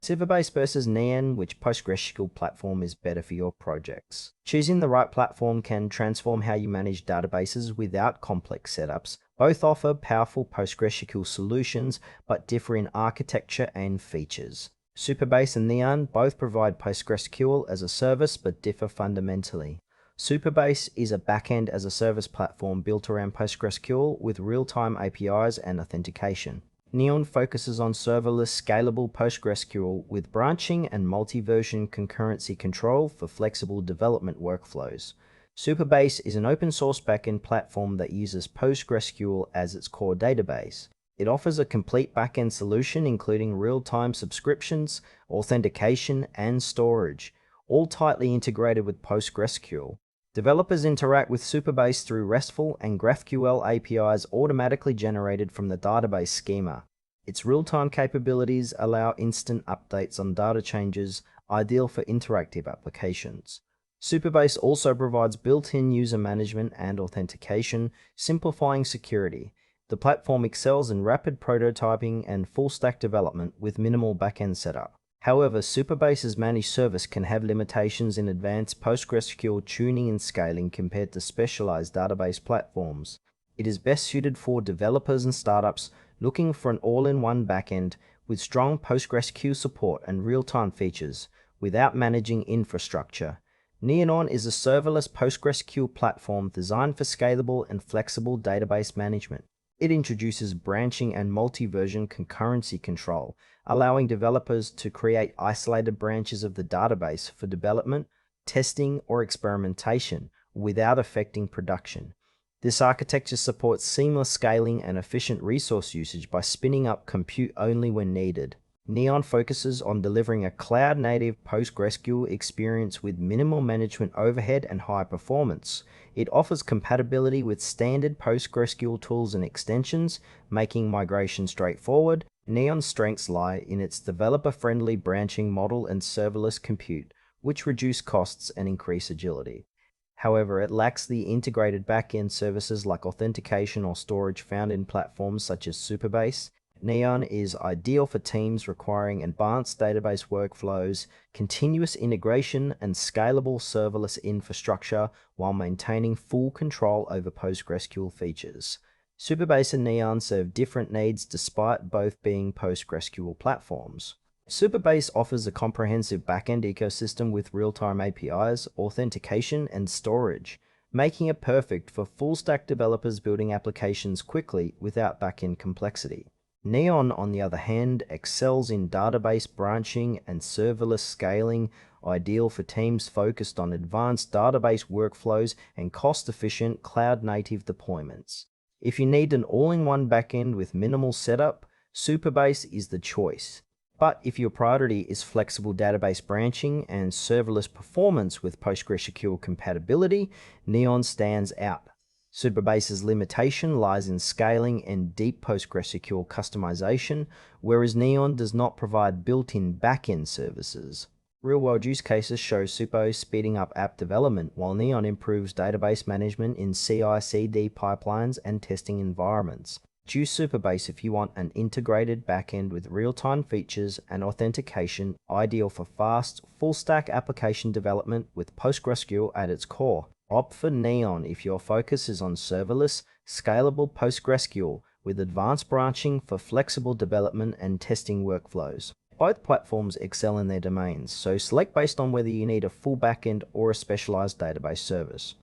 Supabase versus Neon, which PostgreSQL platform is better for your projects? Choosing the right platform can transform how you manage databases without complex setups. Both offer powerful PostgreSQL solutions, but differ in architecture and features. Supabase and Neon both provide PostgreSQL as a service, but differ fundamentally. Supabase is a backend as a service platform built around PostgreSQL with real-time APIs and authentication. Neon focuses on serverless, scalable PostgreSQL with branching and multi-version concurrency control for flexible development workflows. Supabase is an open-source backend platform that uses PostgreSQL as its core database. It offers a complete backend solution including real-time subscriptions, authentication, and storage, all tightly integrated with PostgreSQL. Developers interact with Supabase through RESTful and GraphQL APIs automatically generated from the database schema. Its real-time capabilities allow instant updates on data changes, ideal for interactive applications. Supabase also provides built-in user management and authentication, simplifying security. The platform excels in rapid prototyping and full-stack development with minimal backend setup. However, Supabase's managed service can have limitations in advanced PostgreSQL tuning and scaling compared to specialized database platforms. It is best suited for developers and startups looking for an all-in-one backend with strong PostgreSQL support and real-time features without managing infrastructure. Neon is a serverless PostgreSQL platform designed for scalable and flexible database management. It introduces branching and multi-version concurrency control, allowing developers to create isolated branches of the database for development, testing, or experimentation without affecting production. This architecture supports seamless scaling and efficient resource usage by spinning up compute only when needed. Neon focuses on delivering a cloud-native PostgreSQL experience with minimal management overhead and high performance. It offers compatibility with standard PostgreSQL tools and extensions, making migration straightforward. Neon's strengths lie in its developer-friendly branching model and serverless compute, which reduce costs and increase agility. However, it lacks the integrated back-end services like authentication or storage found in platforms such as Supabase. Neon is ideal for teams requiring advanced database workflows, continuous integration, and scalable serverless infrastructure while maintaining full control over PostgreSQL features. Supabase and Neon serve different needs despite both being PostgreSQL platforms. Supabase offers a comprehensive backend ecosystem with real-time APIs, authentication, and storage, making it perfect for full-stack developers building applications quickly without backend complexity. Neon, on the other hand, excels in database branching and serverless scaling, ideal for teams focused on advanced database workflows and cost-efficient cloud-native deployments. If you need an all-in-one backend with minimal setup, Supabase is the choice. But if your priority is flexible database branching and serverless performance with PostgreSQL compatibility, Neon stands out. Supabase's limitation lies in scaling and deep PostgreSQL customization, whereas Neon does not provide built-in backend services. Real-world use cases show Supabase speeding up app development, while Neon improves database management in CI/CD pipelines and testing environments. Choose Supabase if you want an integrated backend with real-time features and authentication, ideal for fast, full-stack application development with PostgreSQL at its core. Opt for Neon if your focus is on serverless, scalable PostgreSQL with advanced branching for flexible development and testing workflows. Both platforms excel in their domains, so select based on whether you need a full backend or a specialized database service.